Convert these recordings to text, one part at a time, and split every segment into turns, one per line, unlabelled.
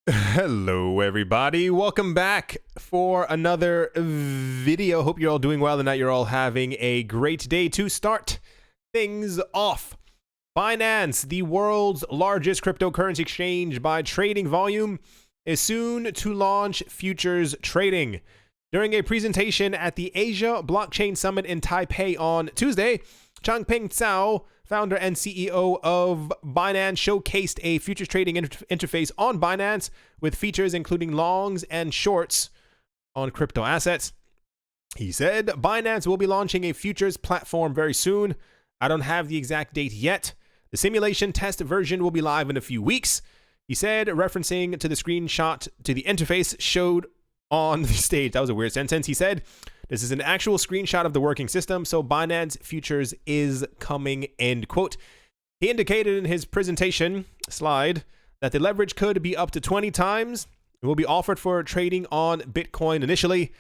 Hello everybody, welcome back for another video. Hope you're all doing well and that you're all having a great day. To start things off, Binance, the world's largest cryptocurrency exchange by trading volume, is soon to launch futures trading. During a presentation at the Asia Blockchain Summit in Taipei on Tuesday, Changpeng Zhao, founder and CEO of Binance, showcased a futures trading interface on Binance with features including longs and shorts on crypto assets. He said, Binance will be launching a futures platform very soon. I don't have the exact date yet. The simulation test version will be live in a few weeks. He said, referencing to the screenshot to the interface showed on the stage. That was a weird sentence. He said, this is an actual screenshot of the working system, so Binance Futures is coming, end quote. He indicated in his presentation slide that the leverage could be up to 20 times. It will be offered for trading on Bitcoin initially.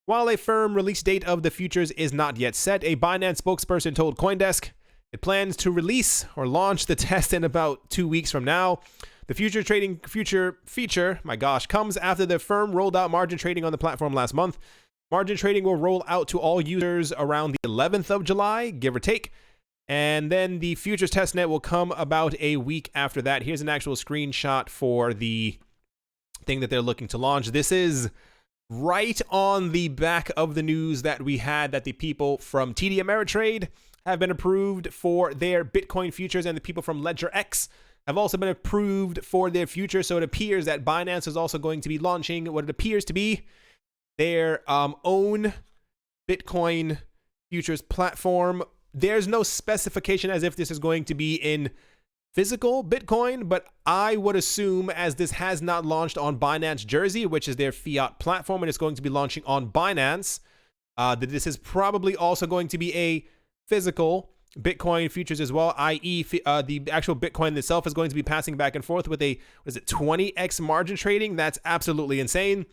While a firm release date of the futures is not yet set, a Binance spokesperson told CoinDesk it plans to release or launch the test in about 2 weeks from now. The future trading feature, comes after the firm rolled out margin trading on the platform last month. Margin trading will roll out to all users around the 11th of July, give or take. And then the futures testnet will come about a week after that. Here's an actual screenshot for the thing that they're looking to launch. This is right on the back of the news that we had that the people from TD Ameritrade have been approved for their Bitcoin futures, and the people from LedgerX have also been approved for their futures. So it appears that Binance is also going to be launching what it appears to be their own Bitcoin futures platform. There's no specification as if this is going to be in physical Bitcoin, but I would assume, as this has not launched on Binance Jersey, which is their fiat platform, and it's going to be launching on Binance, that this is probably also going to be a physical Bitcoin futures as well, i.e. the actual Bitcoin itself is going to be passing back and forth with a, 20x margin trading. That's absolutely insane.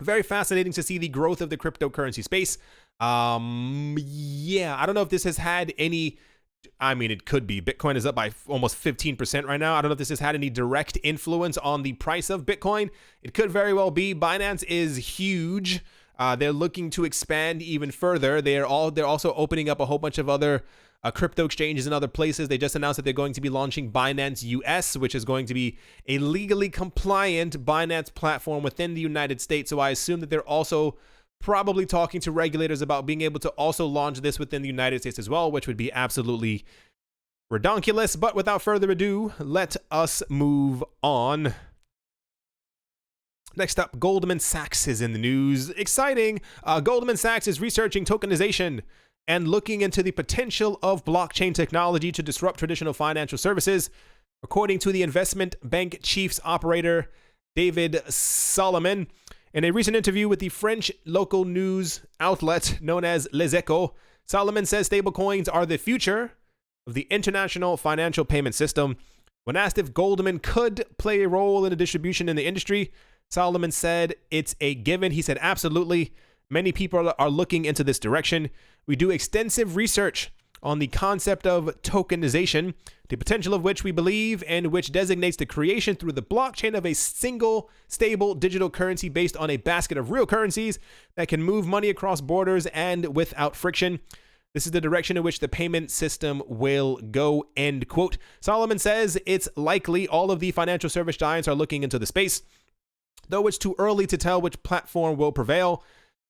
Very fascinating to see the growth of the cryptocurrency space. Yeah, I don't know if this has had any, I mean, it could be. Bitcoin is up by almost 15% right now. I don't know if this has had any direct influence on the price of Bitcoin. It could very well be. Binance is huge. They're looking to expand even further. They're also opening up a whole bunch of other crypto exchanges in other places. They just announced that they're going to be launching Binance US, which is going to be a legally compliant Binance platform within the United States. So I assume that they're also probably talking to regulators about being able to also launch this within the United States as well, which would be absolutely redonkulous. But without further ado, let us move on. Next up, Goldman Sachs is in the news. Exciting! Goldman Sachs is researching tokenization and looking into the potential of blockchain technology to disrupt traditional financial services. According to the investment bank chief's operator, David Solomon, in a recent interview with the French local news outlet known as Les Echos, Solomon says stablecoins are the future of the international financial payment system. When asked if Goldman could play a role in the distribution in the industry, Solomon said it's a given. He said, absolutely. Many people are looking into this direction. We do extensive research on the concept of tokenization, the potential of which we believe, and which designates the creation through the blockchain of a single stable digital currency based on a basket of real currencies that can move money across borders and without friction. This is the direction in which the payment system will go, end quote. Solomon says it's likely all of the financial service giants are looking into the space, though it's too early to tell which platform will prevail.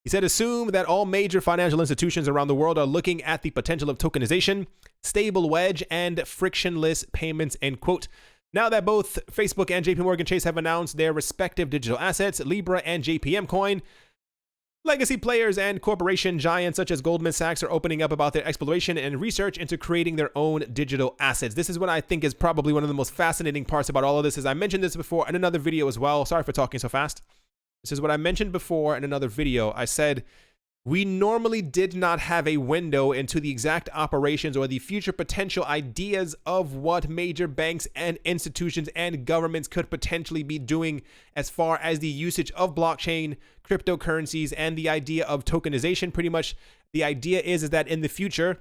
He said, assume that all major financial institutions around the world are looking at the potential of tokenization, stable wedge, and frictionless payments, end quote. Now that both Facebook and JPMorgan Chase have announced their respective digital assets, Libra and JPM Coin, legacy players and corporation giants such as Goldman Sachs are opening up about their exploration and research into creating their own digital assets. This is what I think is probably one of the most fascinating parts about all of this. Is I mentioned this before in another video as well. Sorry for talking so fast. This is what I mentioned before in another video. I said we normally did not have a window into the exact operations or the future potential ideas of what major banks and institutions and governments could potentially be doing as far as the usage of blockchain, cryptocurrencies, and the idea of tokenization. Pretty much the idea is that in the future,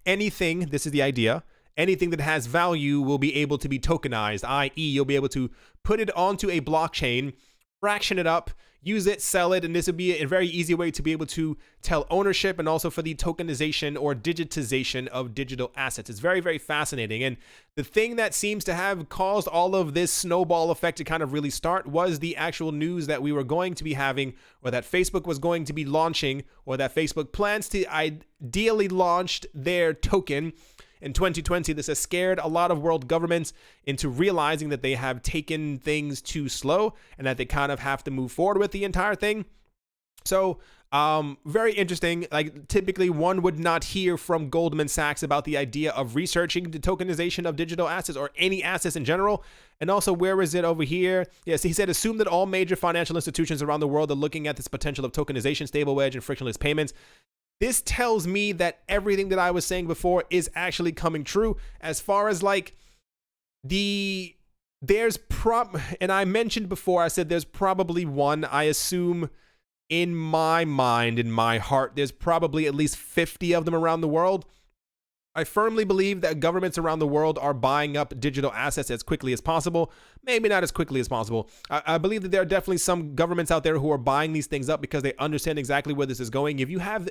anything, this is the idea, anything that has value will be able to be tokenized, i.e. you'll be able to put it onto a blockchain, fraction it up, use it, sell it, and this would be a very easy way to be able to tell ownership and also for the tokenization or digitization of digital assets. It's very, very fascinating. And the thing that seems to have caused all of this snowball effect to kind of really start was the actual news that we were going to be having, or that Facebook was going to be launching, or that Facebook plans to ideally launch their token in 2020. This has scared a lot of world governments into realizing that they have taken things too slow and that they kind of have to move forward with the entire thing. So very interesting. Like, typically one would not hear from Goldman Sachs about the idea of researching the tokenization of digital assets or any assets in general. And also, where is it over here? Yes, he said, assume that all major financial institutions around the world are looking at this potential of tokenization, stable wedge, and frictionless payments. This tells me that everything that I was saying before is actually coming true. As far as like and I mentioned before, I said there's probably one. I assume in my mind, in my heart, there's probably at least 50 of them around the world. I firmly believe that governments around the world are buying up digital assets as quickly as possible. Maybe not as quickly as possible. I believe that there are definitely some governments out there who are buying these things up because they understand exactly where this is going. If you have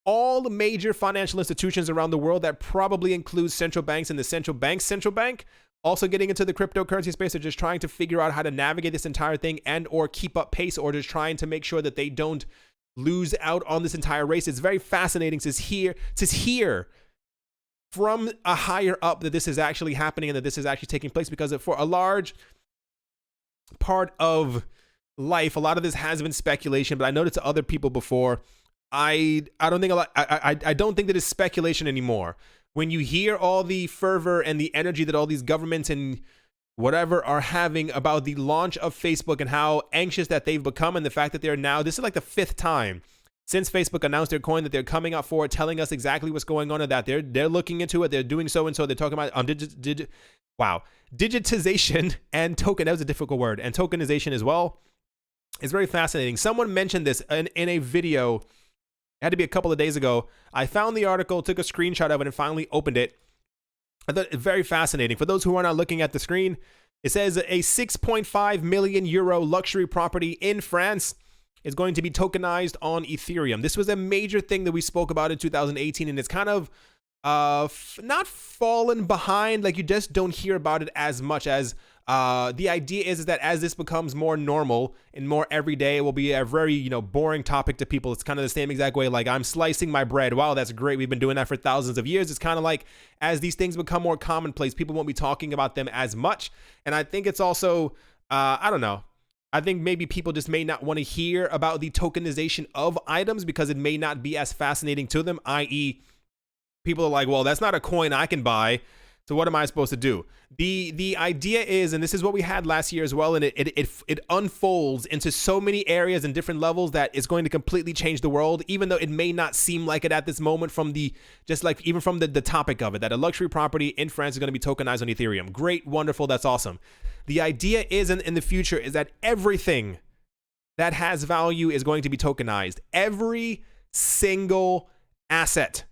all the major financial institutions around the world, that probably includes central banks and the central bank also getting into the cryptocurrency space, or just trying to figure out how to navigate this entire thing and or keep up pace, or just trying to make sure that they don't lose out on this entire race. It's very fascinating to hear from a higher up that this is actually happening and that this is actually taking place, because for a large part of life, a lot of this has been speculation. But I noticed to other people before, I don't think I don't think that it's speculation anymore. When you hear all the fervor and the energy that all these governments and whatever are having about the launch of Facebook and how anxious that they've become, and the fact that they're now, this is like the 5th time since Facebook announced their coin that they're coming out for it, telling us exactly what's going on, and that they're looking into it, they're doing so and so. They're talking about digitization and token. That was a difficult word, and tokenization as well. It's very fascinating. Someone mentioned this in a video. It had to be a couple of days ago. I found the article, took a screenshot of it, and finally opened it. I thought it was very fascinating. For those who are not looking at the screen, it says a 6.5 million euro luxury property in France is going to be tokenized on Ethereum. This was a major thing that we spoke about in 2018, and it's kind of not fallen behind. Like, you just don't hear about it as much. As the idea is that as this becomes more normal and more everyday, it will be a very, boring topic to people. It's kind of the same exact way, like, I'm slicing my bread. Wow, that's great. We've been doing that for thousands of years. It's kind of like, as these things become more commonplace, people won't be talking about them as much. And I think it's also, I don't know. I think maybe people just may not want to hear about the tokenization of items because it may not be as fascinating to them, i.e., people are like, well, that's not a coin I can buy, so what am I supposed to do? The idea is, and this is what we had last year as well, and it unfolds into so many areas and different levels that it's going to completely change the world, even though it may not seem like it at this moment from the topic of it, that a luxury property in France is going to be tokenized on Ethereum. Great, wonderful, that's awesome. The idea is in the future is that everything that has value is going to be tokenized. Every single asset.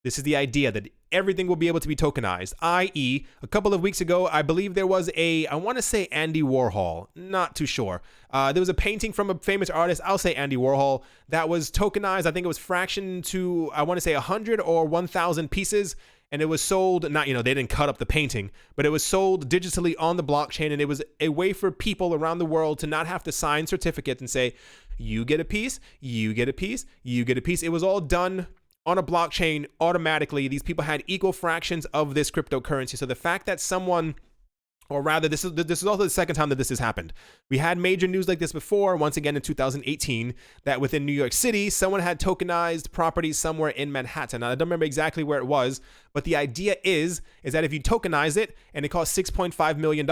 This is the idea, that everything will be able to be tokenized, i.e., a couple of weeks ago, I believe there was I want to say Andy Warhol, not too sure. There was a painting from a famous artist, I'll say Andy Warhol, that was tokenized. I think it was fractioned to, I want to say 100 or 1,000 pieces, and it was sold, not, they didn't cut up the painting, but it was sold digitally on the blockchain, and it was a way for people around the world to not have to sign certificates and say, you get a piece, you get a piece, you get a piece. It was all done on a blockchain automatically. These people had equal fractions of this cryptocurrency. So the fact that someone, or rather, this is also the second time that this has happened. We had major news like this before, once again in 2018, that within New York City, someone had tokenized properties somewhere in Manhattan. Now, I don't remember exactly where it was, but the idea is that if you tokenize it and it costs $6.5 million,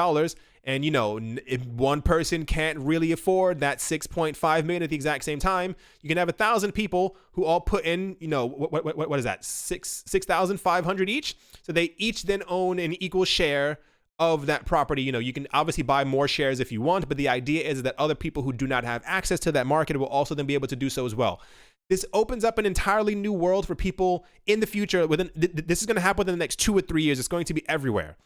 and if one person can't really afford that $6.5 million at the exact same time, you can have 1,000 people who all put in, what is that, 6,500 each? So they each then own an equal share of that property. You can obviously buy more shares if you want, but the idea is that other people who do not have access to that market will also then be able to do so as well. This opens up an entirely new world for people in the future. This is going to happen within the next 2 or 3 years. It's going to be everywhere.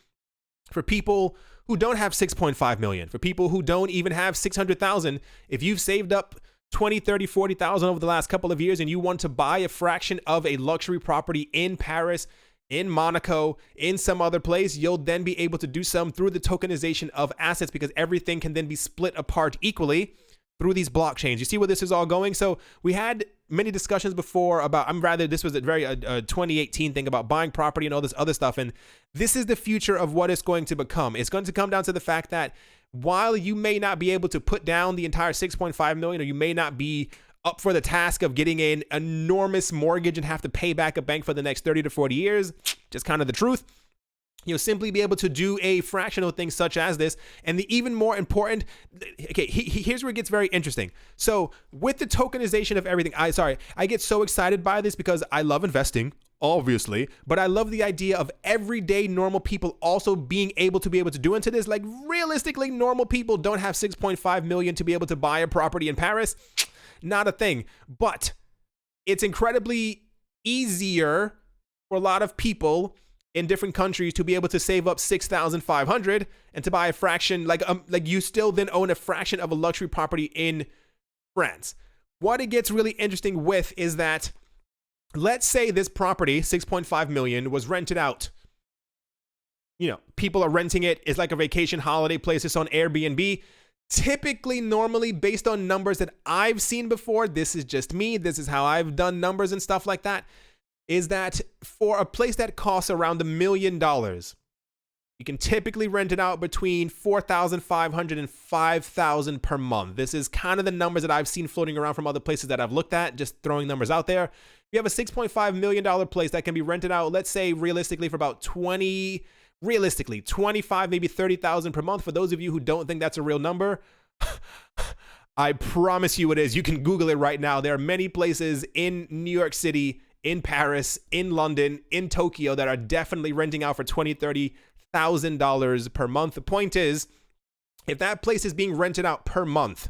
For people who don't have 6.5 million, for people who don't even have 600,000. If you've saved up 20, 30, 40,000 over the last couple of years and you want to buy a fraction of a luxury property in Paris, in Monaco, in some other place, you'll then be able to do some through the tokenization of assets, because everything can then be split apart equally through these blockchains. You see where this is all going? So we had many discussions before about, this was a very 2018 thing about buying property and all this other stuff. And this is the future of what it's going to become. It's going to come down to the fact that while you may not be able to put down the entire 6.5 million, or you may not be up for the task of getting an enormous mortgage and have to pay back a bank for the next 30 to 40 years, just kind of the truth. You'll simply be able to do a fractional thing such as this. And the even more important, okay, here's where it gets very interesting. So with the tokenization of everything, I get so excited by this because I love investing, obviously, but I love the idea of everyday normal people also being able to do into this. Like, realistically, normal people don't have 6.5 million to be able to buy a property in Paris. Not a thing. But it's incredibly easier for a lot of people in different countries to be able to save up 6,500 and to buy a fraction, like you still then own a fraction of a luxury property in France. What it gets really interesting with is that, let's say this property, 6.5 million, was rented out. You know, people are renting it. It's like a vacation holiday place. It's on Airbnb. Typically, normally, based on numbers that I've seen before, this is just me, this is how I've done numbers and stuff like that, is that for a place that costs around $1 million, you can typically rent it out between $4,500 and $5,000 per month. This is kind of the numbers that I've seen floating around from other places that I've looked at, just throwing numbers out there. You have a $6.5 million place that can be rented out, let's say realistically, for about 25, maybe 30,000 per month. For those of you who don't think that's a real number, I promise you it is. You can Google it right now. There are many places in New York City, in Paris, in London, in Tokyo that are definitely renting out for $20,000, $30,000 per month. The point is, if that place is being rented out per month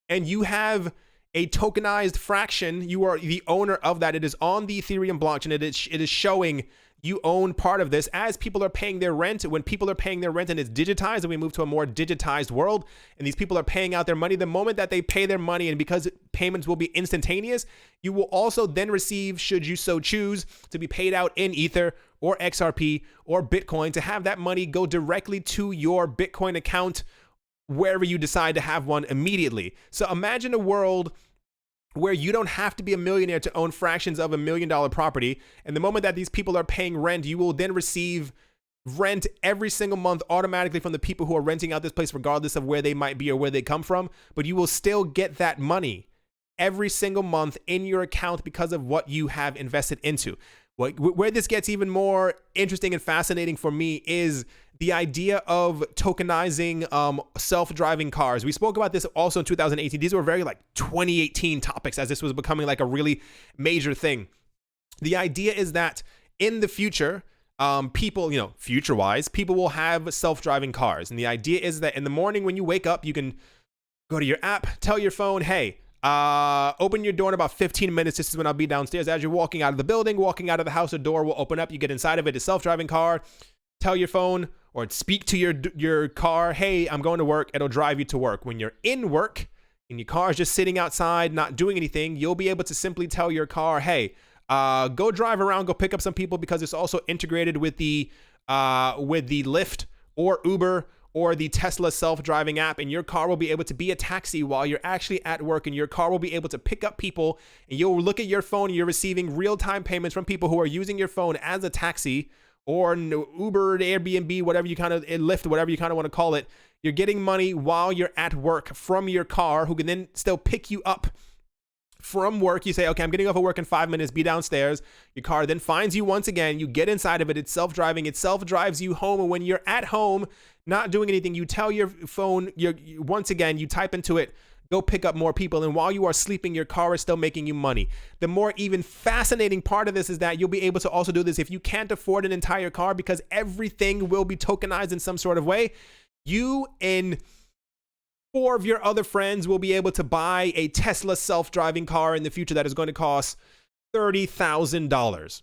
and you have a tokenized fraction, you are the owner of that. It is on the Ethereum blockchain. It is showing you own part of this as people are paying their rent. When people are paying their rent and it's digitized, and we move to a more digitized world, and these people are paying out their money, the moment that they pay their money, and because payments will be instantaneous, you will also then receive, should you so choose, to be paid out in Ether or XRP or Bitcoin, to have that money go directly to your Bitcoin account wherever you decide to have one immediately. So imagine a world where you don't have to be a millionaire to own fractions of $1 million property. And the moment that these people are paying rent, you will then receive rent every single month automatically from the people who are renting out this place, regardless of where they might be or where they come from. But you will still get that money every single month in your account because of what you have invested into. Where this gets even more interesting and fascinating for me is the idea of tokenizing self-driving cars. We spoke about this also in 2018. These were very 2018 topics, as this was becoming a really major thing. The idea is that in the future, people, future-wise, people will have self-driving cars. And the idea is that in the morning when you wake up, you can go to your app, tell your phone, hey, open your door in about 15 minutes. This is when I'll be downstairs. As you're walking out of the building, walking out of the house, a door will open up. You get inside of it, a self-driving car. Tell your phone or speak to your car, hey, I'm going to work. It'll drive you to work. When you're in work and your car is just sitting outside, not doing anything, you'll be able to simply tell your car, hey, go drive around, go pick up some people, because it's also integrated with the Lyft or Uber or the Tesla self-driving app, and your car will be able to be a taxi while you're actually at work, and your car will be able to pick up people, and you'll look at your phone and you're receiving real-time payments from people who are using your phone as a taxi, or Uber, Airbnb, whatever you Lyft, whatever you kind of want to call it. You're getting money while you're at work from your car, who can then still pick you up from work. You say, okay, I'm getting off of work in 5 minutes, be downstairs. Your car then finds you once again. You get inside of it. It's self-driving. It self-drives you home. And when you're at home, not doing anything, you tell your phone, once again, you type into it, go pick up more people. And while you are sleeping, your car is still making you money. The more even fascinating part of this is that you'll be able to also do this if you can't afford an entire car, because everything will be tokenized in some sort of way. You and 4 of your other friends will be able to buy a Tesla self-driving car in the future that is going to cost $30,000.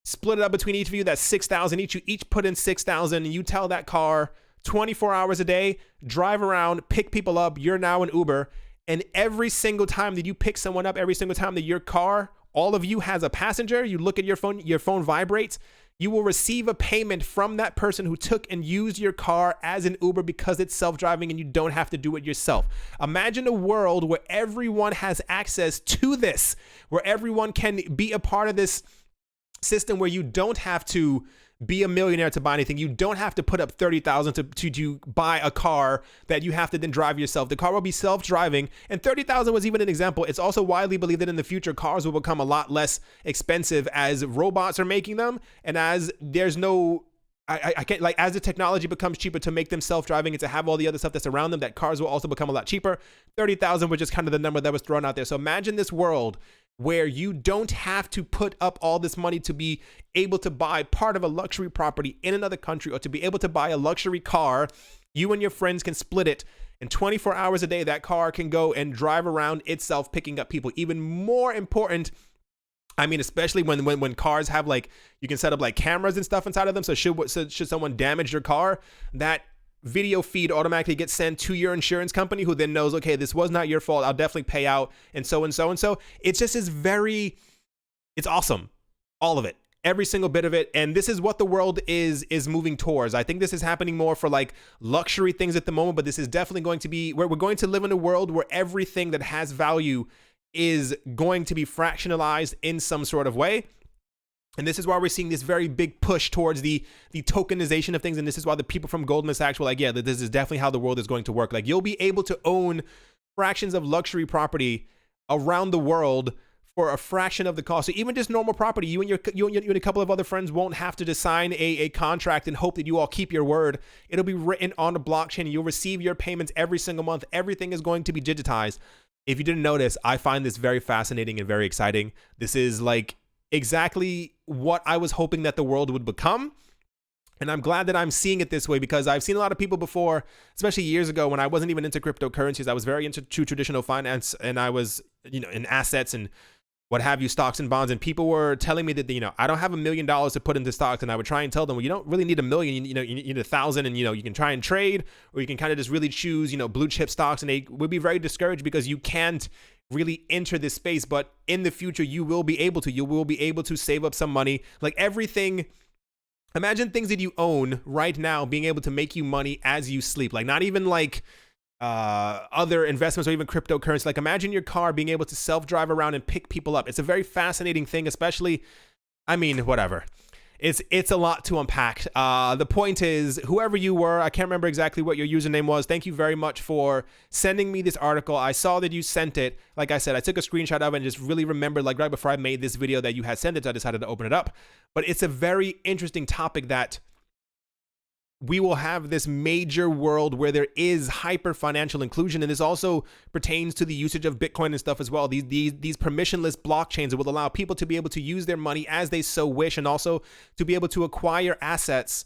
Split it up between each of you. That's $6,000 each. You each put in $6,000, and you tell that car 24 hours a day, drive around, pick people up. You're now an Uber. And every single time that you pick someone up, every single time that your car, all of you has a passenger, you look at your phone vibrates, you will receive a payment from that person who took and used your car as an Uber because it's self-driving and you don't have to do it yourself. Imagine a world where everyone has access to this, where everyone can be a part of this system, where you don't have to be a millionaire to buy anything. You don't have to put up $30,000 to buy a car that you have to then drive yourself. The car will be self-driving, and $30,000 was even an example. It's also widely believed that in the future, cars will become a lot less expensive as robots are making them, and as there's no, I can't, like, as the technology becomes cheaper to make them self-driving and to have all the other stuff that's around them, that cars will also become a lot cheaper. 30,000 was just kind of the number that was thrown out there. So imagine this world where you don't have to put up all this money to be able to buy part of a luxury property in another country, or to be able to buy a luxury car. You and your friends can split it, and 24 hours a day, that car can go and drive around itself, picking up people. Even more important, I mean, especially when cars have, like, you can set up like cameras and stuff inside of them. So should someone damage your car, that video feed automatically gets sent to your insurance company, who then knows, okay, this was not your fault, I'll definitely pay out, and so and so and so. It's just it's awesome. All of it. Every single bit of it. And this is what the world is moving towards. I think this is happening more for like luxury things at the moment, but this is definitely going to be where we're going to live in a world where everything that has value is going to be fractionalized in some sort of way. And this is why we're seeing this very big push towards the tokenization of things. And this is why the people from Goldman Sachs were like, yeah, this is definitely how the world is going to work. Like, you'll be able to own fractions of luxury property around the world for a fraction of the cost. So even just normal property, you and a couple of other friends won't have to just sign a contract and hope that you all keep your word. It'll be written on a blockchain, and you'll receive your payments every single month. Everything is going to be digitized. If you didn't notice, I find this very fascinating and very exciting. This is like exactly what I was hoping that the world would become. And I'm glad that I'm seeing it this way, because I've seen a lot of people before, especially years ago when I wasn't even into cryptocurrencies. I was very into traditional finance, and I was, in assets and what have you, stocks and bonds. And people were telling me that, I don't have $1 million to put into stocks. And I would try and tell them, well, you don't really need $1 million, you need 1,000, and, you can try and trade, or you can kind of just really choose, blue chip stocks. And they would be very discouraged because you can't really enter this space. But in the future, you will be able to save up some money. Like everything, imagine things that you own right now being able to make you money as you sleep. Like, not even like other investments or even cryptocurrency. Like, imagine your car being able to self-drive around and pick people up. It's a very fascinating thing, especially, whatever. It's a lot to unpack. The point is, whoever you were, I can't remember exactly what your username was. Thank you very much for sending me this article. I saw that you sent it. Like I said, I took a screenshot of it and just really remembered, like right before I made this video, that you had sent it. So I decided to open it up. But it's a very interesting topic, that we will have this major world where there is hyper financial inclusion. And this also pertains to the usage of Bitcoin and stuff as well. These permissionless blockchains that will allow people to be able to use their money as they so wish, and also to be able to acquire assets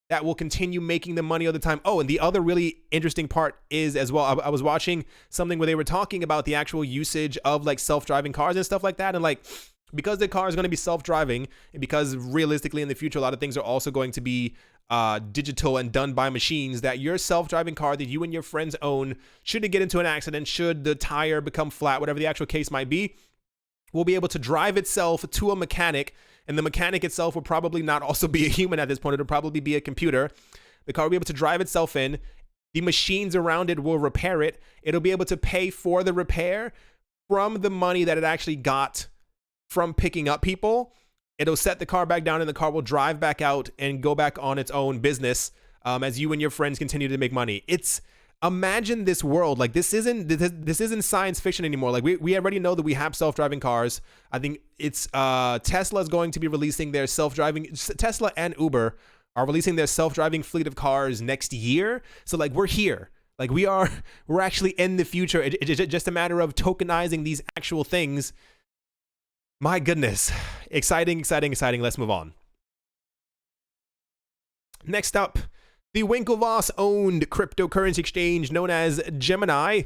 that will continue making them money all the time. Oh, and the other really interesting part is as well, I was watching something where they were talking about the actual usage of like self-driving cars and stuff like that. And like, because the car is going to be self-driving, and because realistically in the future, a lot of things are also going to be digital and done by machines, that your self-driving car that you and your friends own, should it get into an accident, should the tire become flat, whatever the actual case might be, will be able to drive itself to a mechanic, and the mechanic itself will probably not also be a human at this point. It'll probably be a computer. The car will be able to drive itself in. The machines around it will repair it. It'll be able to pay for the repair from the money that it actually got from picking up people. It'll set the car back down, and the car will drive back out and go back on its own business as you and your friends continue to make money. Imagine this world. Like, this isn't science fiction anymore. Like, we already know that we have self-driving cars. I think it's Tesla's going to be releasing their self-driving, Tesla and Uber are releasing their self-driving fleet of cars next year. So like, we're here. Like, we're actually in the future. It's just a matter of tokenizing these actual things. My goodness. Exciting, exciting, exciting. Let's move on. Next up, the Winklevoss-owned cryptocurrency exchange known as Gemini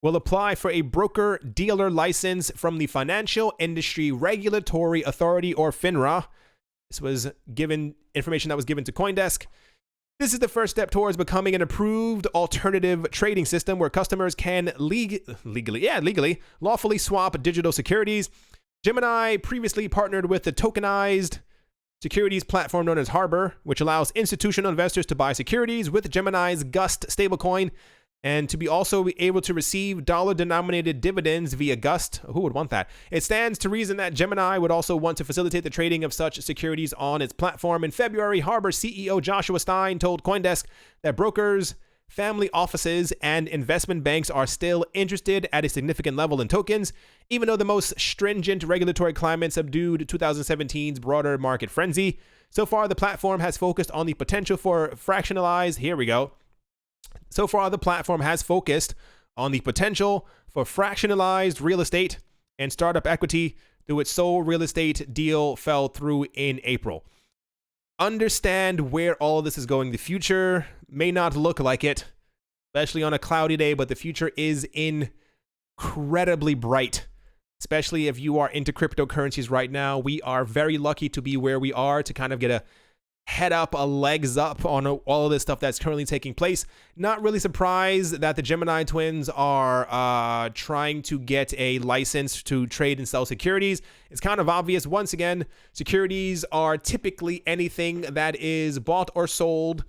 will apply for a broker-dealer license from the Financial Industry Regulatory Authority, or FINRA. This was information that was given to CoinDesk. This is the first step towards becoming an approved alternative trading system where customers can legally, lawfully swap digital securities. Gemini previously partnered with the tokenized securities platform known as Harper, which allows institutional investors to buy securities with Gemini's Gust stablecoin and to be also able to receive dollar-denominated dividends via Gust. Who would want that? It stands to reason that Gemini would also want to facilitate the trading of such securities on its platform. In February, Harper CEO Joshua Stein told CoinDesk that brokers, family offices, and investment banks are still interested at a significant level in tokens, even though the most stringent regulatory climate subdued 2017's broader market frenzy. So far, the platform has focused on the potential for fractionalized real estate and startup equity, though its sole real estate deal fell through in April. Understand where all of this is going. The future may not look like it, especially on a cloudy day, but the future is incredibly bright, especially if you are into cryptocurrencies right now. We are very lucky to be where we are, to kind of get a head up, a legs up on all of this stuff that's currently taking place. Not really surprised that the Gemini twins are trying to get a license to trade and sell securities. It's kind of obvious. Once again, securities are typically anything that is bought or sold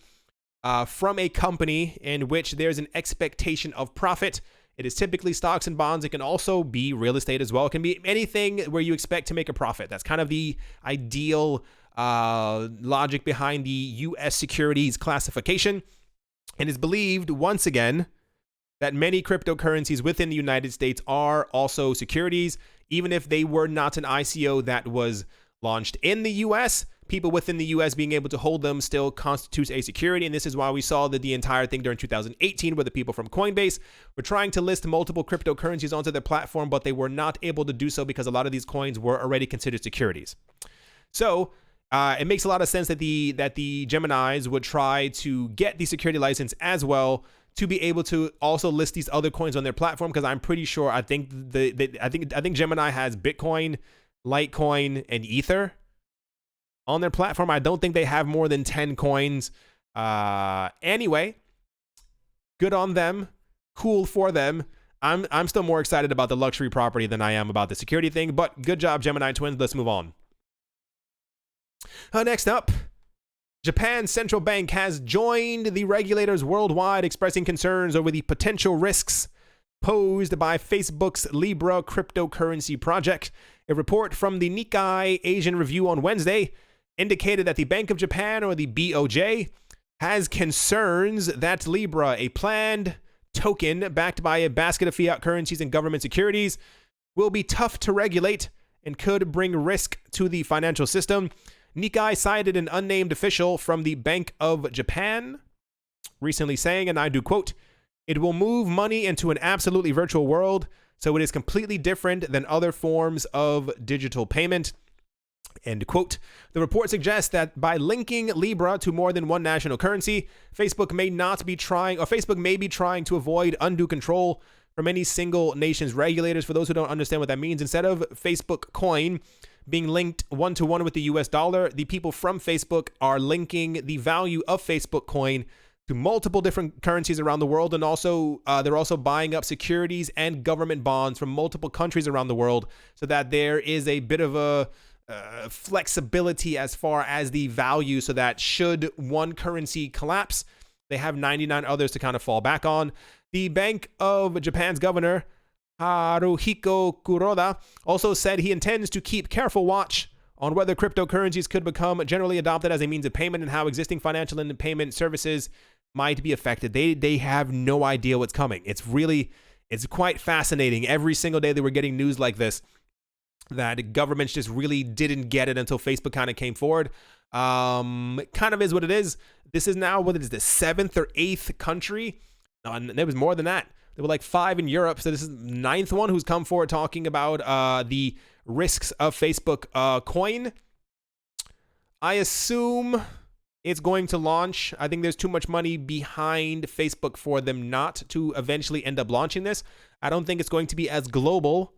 from a company in which there's an expectation of profit. It is typically stocks and bonds. It can also be real estate as well. It can be anything where you expect to make a profit. That's kind of the ideal logic behind the U.S. securities classification. And it's believed, once again, that many cryptocurrencies within the United States are also securities, even if they were not an ICO that was launched in the U.S. People within the U.S. being able to hold them still constitutes a security, and this is why we saw the entire thing during 2018 where the people from Coinbase were trying to list multiple cryptocurrencies onto their platform, but they were not able to do so because a lot of these coins were already considered securities. So it makes a lot of sense that the Geminis would try to get the security license as well to be able to also list these other coins on their platform, because I'm pretty sure I think Gemini has Bitcoin, Litecoin, and Ether on their platform. I don't think they have more than 10 coins. Anyway, good on them. Cool for them. I'm still more excited about the luxury property than I am about the security thing, but good job, Gemini twins. Let's move on. Next up, Japan's central bank has joined the regulators worldwide expressing concerns over the potential risks posed by Facebook's Libra cryptocurrency project. A report from the Nikkei Asian Review on Wednesday indicated that the Bank of Japan, or the BOJ, has concerns that Libra, a planned token backed by a basket of fiat currencies and government securities, will be tough to regulate and could bring risk to the financial system. Nikkei cited an unnamed official from the Bank of Japan recently saying, and I do quote, "It will move money into an absolutely virtual world, so it is completely different than other forms of digital payment." End quote. The report suggests that by linking Libra to more than one national currency, Facebook may be trying to avoid undue control from any single nation's regulators. For those who don't understand what that means, instead of Facebook coin being linked one-to-one with the US dollar, the people from Facebook are linking the value of Facebook coin to multiple different currencies around the world, and also they're also buying up securities and government bonds from multiple countries around the world, so that there is a bit of a flexibility as far as the value, so that should one currency collapse, they have 99 others to kind of fall back on. The Bank of Japan's governor, Haruhiko Kuroda, also said he intends to keep careful watch on whether cryptocurrencies could become generally adopted as a means of payment and how existing financial and payment services might be affected. They have no idea what's coming. It's quite fascinating. Every single day they were getting news like this, that governments just really didn't get it until Facebook kind of came forward. It kind of is what it is. This is now, what is this, 7th or 8th country? And there was more than that. There were like 5 in Europe, so this is the 9th one who's come forward talking about the risks of Facebook coin. I assume it's going to launch. I think there's too much money behind Facebook for them not to eventually end up launching this. I don't think it's going to be as global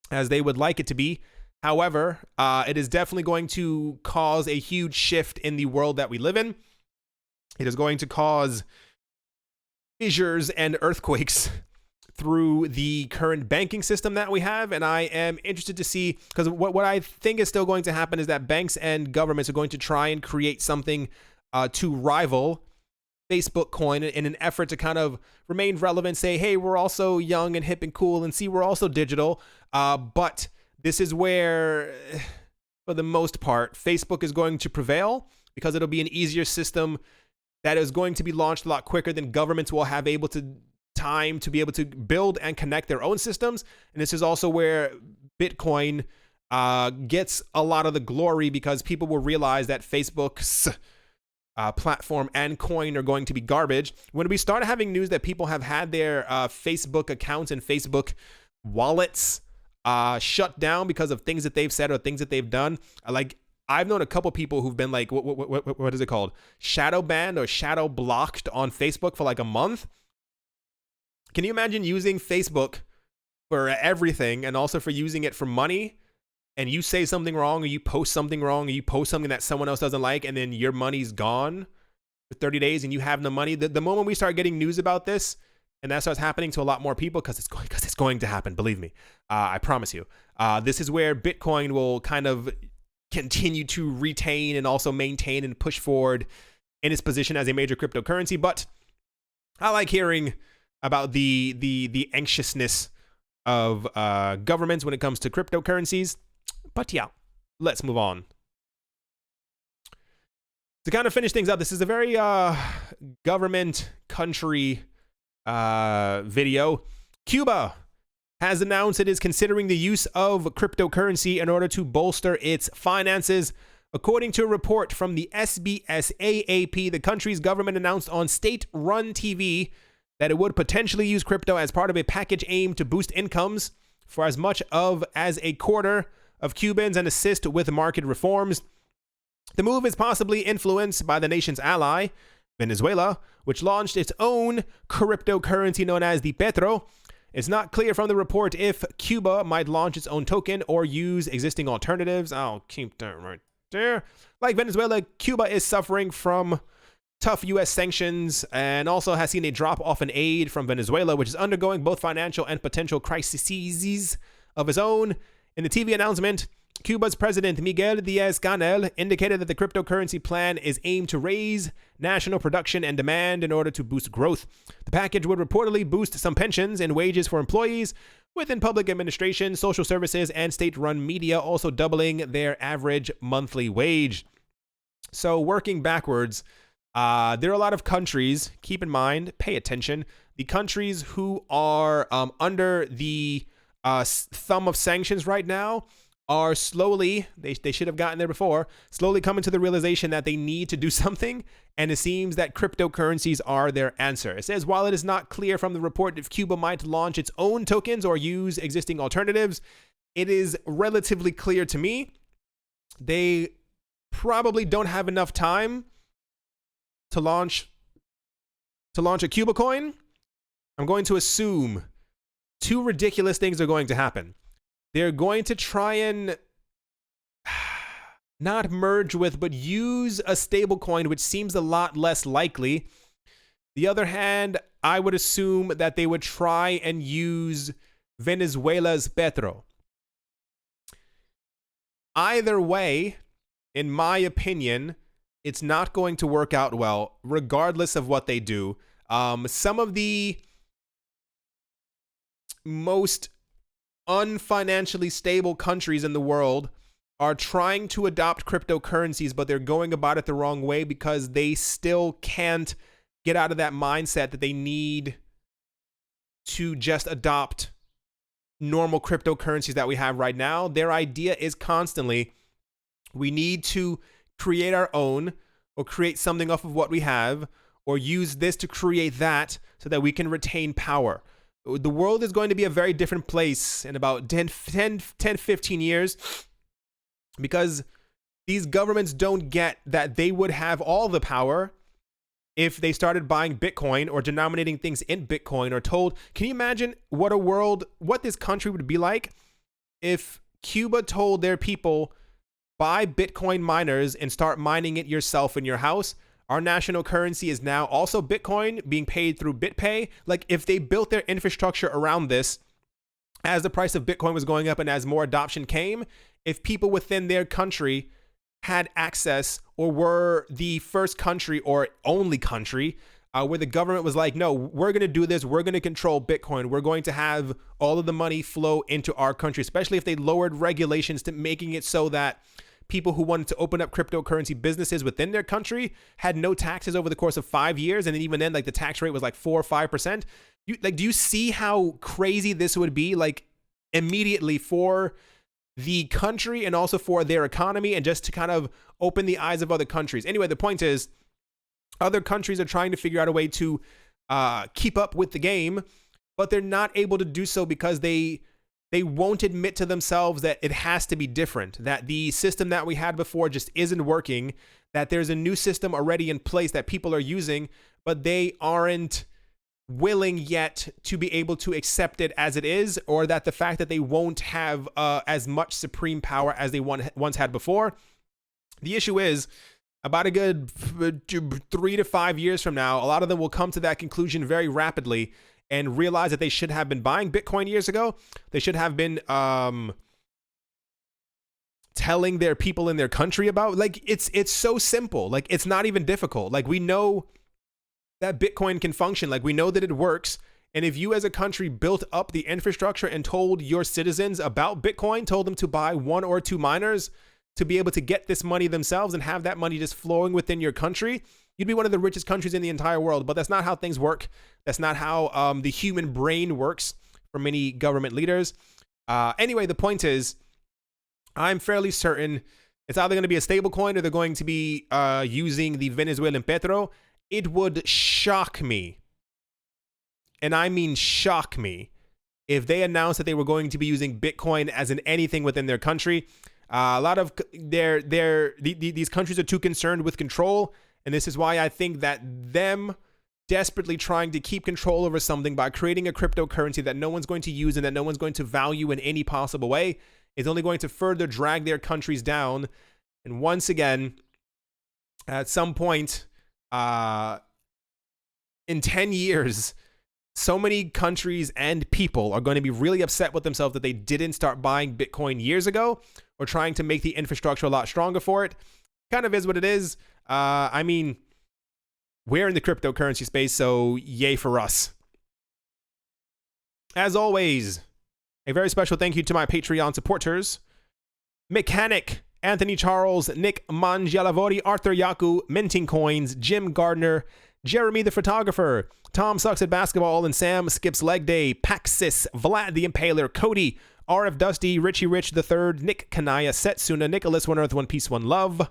as they would like it to be. However, it is definitely going to cause a huge shift in the world that we live in. It is going to cause fissures and earthquakes through the current banking system that we have. And I am interested to see, because what I think is still going to happen is that banks and governments are going to try and create something to rival Facebook coin in an effort to kind of remain relevant, say, hey, we're also young and hip and cool, and see, we're also digital. But this is where, for the most part, Facebook is going to prevail, because it'll be an easier system that is going to be launched a lot quicker than governments will have time to be able to build and connect their own systems. And this is also where Bitcoin gets a lot of the glory, because people will realize that Facebook's platform and coin are going to be garbage. When we start having news that people have had their Facebook accounts and Facebook wallets shut down because of things that they've said or things that they've done, like, I've known a couple people who've been like, what is it called? Shadow banned or shadow blocked on Facebook for like a month. Can you imagine using Facebook for everything and also for using it for money? And you say something wrong, or you post something wrong, or you post something that someone else doesn't like, and then your money's gone for 30 days and you have no money. The moment we start getting news about this, and that starts happening to a lot more people, because it's going to happen, believe me. I promise you. This is where Bitcoin will kind of continue to retain and also maintain and push forward in its position as a major cryptocurrency. But I like hearing about the anxiousness of governments when it comes to cryptocurrencies. But yeah, let's move on. To kind of finish things up, this is a very government country video. Cuba has announced it is considering the use of cryptocurrency in order to bolster its finances. According to a report from the SBS AAP, the country's government announced on state-run TV that it would potentially use crypto as part of a package aimed to boost incomes for as much as a quarter of Cubans and assist with market reforms. The move is possibly influenced by the nation's ally, Venezuela, which launched its own cryptocurrency known as the Petro. It's not clear from the report if Cuba might launch its own token or use existing alternatives. I'll keep that right there. Like Venezuela, Cuba is suffering from tough U.S. sanctions and also has seen a drop-off in aid from Venezuela, which is undergoing both financial and potential crises of its own. In the TV announcement, Cuba's President Miguel Diaz-Canel indicated that the cryptocurrency plan is aimed to raise national production and demand in order to boost growth. The package would reportedly boost some pensions and wages for employees within public administration, social services, and state-run media, also doubling their average monthly wage. So working backwards, there are a lot of countries, keep in mind, pay attention, the countries who are under the thumb of sanctions right now are slowly, they should have gotten there before, slowly coming to the realization that they need to do something, and it seems that cryptocurrencies are their answer. It says, while it is not clear from the report if Cuba might launch its own tokens or use existing alternatives, it is relatively clear to me they probably don't have enough time to launch a Cuba coin. I'm going to assume two ridiculous things are going to happen. They're going to try and not merge with, but use a stable coin, which seems a lot less likely. The other hand, I would assume that they would try and use Venezuela's Petro. Either way, in my opinion, it's not going to work out well, regardless of what they do. Some of the most unfinancially stable countries in the world are trying to adopt cryptocurrencies, but they're going about it the wrong way because they still can't get out of that mindset that they need to just adopt normal cryptocurrencies that we have right now. Their idea is constantly, we need to create our own or create something off of what we have or use this to create that so that we can retain power. The world is going to be a very different place in about 10, 15 years because these governments don't get that they would have all the power if they started buying Bitcoin or denominating things in Bitcoin or told, can you imagine what this country would be like if Cuba told their people, buy Bitcoin miners and start mining it yourself in your house? Our national currency is now also Bitcoin being paid through BitPay. Like, if they built their infrastructure around this, as the price of Bitcoin was going up and as more adoption came, if people within their country had access or were the first country or only country where the government was like, no, we're going to do this. We're going to control Bitcoin. We're going to have all of the money flow into our country, especially if they lowered regulations to making it so that people who wanted to open up cryptocurrency businesses within their country had no taxes over the course of 5 years. And then even then, like, the tax rate was like 4 or 5%. Do you see how crazy this would be? Like, immediately for the country and also for their economy, and just to kind of open the eyes of other countries. Anyway, the point is, other countries are trying to figure out a way to keep up with the game, but they're not able to do so because they won't admit to themselves that it has to be different, that the system that we had before just isn't working, that there's a new system already in place that people are using, but they aren't willing yet to be able to accept it as it is, or that the fact that they won't have as much supreme power as they once had before. The issue is, about a good 3 to 5 years from now, a lot of them will come to that conclusion very rapidly and realize that they should have been buying Bitcoin years ago. They should have been telling their people in their country about, like, it's so simple. Like, it's not even difficult. Like, we know that Bitcoin can function. Like, we know that it works. And if you as a country built up the infrastructure and told your citizens about Bitcoin, told them to buy 1 or 2 miners to be able to get this money themselves and have that money just flowing within your country, you'd be one of the richest countries in the entire world. But that's not how things work. That's not how the human brain works for many government leaders. Anyway, the point is, I'm fairly certain it's either going to be a stable coin or they're going to be using the Venezuelan petro. It would shock me, and I mean shock me, if they announced that they were going to be using Bitcoin as in anything within their country. A lot of these countries are too concerned with control, and this is why I think that them desperately trying to keep control over something by creating a cryptocurrency that no one's going to use and that no one's going to value in any possible way is only going to further drag their countries down. And once again, at some point in 10 years, so many countries and people are going to be really upset with themselves that they didn't start buying Bitcoin years ago or trying to make the infrastructure a lot stronger for it. Kind of is what it is. I mean, we're in the cryptocurrency space, so yay for us. As always, a very special thank you to my Patreon supporters: Mechanic, Anthony Charles, Nick Mangialavori, Arthur Yaku, Minting Coins, Jim Gardner, Jeremy the Photographer, Tom Sucks at Basketball, and Sam Skips Leg Day, Paxis, Vlad the Impaler, Cody, RF Dusty, Richie Rich III, Nick Kanaya, Setsuna, Nicholas, One Earth, One Peace, One Love,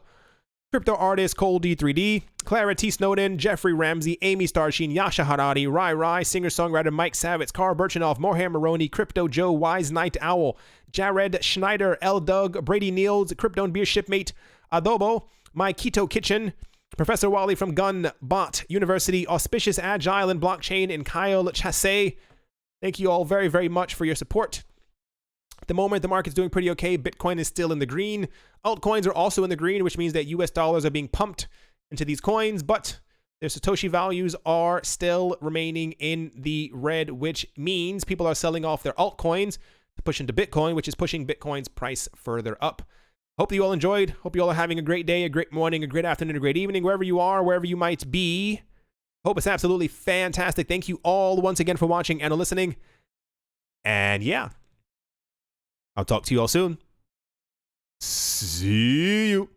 Crypto Artist, Cole D3D, Clara T. Snowden, Jeffrey Ramsey, Amy Starsheen, Yasha Harari, Rai, singer-songwriter Mike Savitz, Carl Birchenoff, Mohan Maroney, Crypto Joe, Wise Night Owl, Jared Schneider, L. Doug, Brady Niels, Crypto and Beer Shipmate, Adobo, My Keto Kitchen, Professor Wally from Gunbot University, Auspicious Agile and Blockchain, and Kyle Chasse. Thank you all very, very much for your support. At the moment, the market's doing pretty okay. Bitcoin is still in the green. Altcoins are also in the green, which means that US dollars are being pumped into these coins, but their Satoshi values are still remaining in the red, which means people are selling off their altcoins to push into Bitcoin, which is pushing Bitcoin's price further up. Hope you all enjoyed. Hope you all are having a great day, a great morning, a great afternoon, a great evening, wherever you are, wherever you might be. Hope it's absolutely fantastic. Thank you all once again for watching and listening. And yeah, I'll talk to you all soon. See you.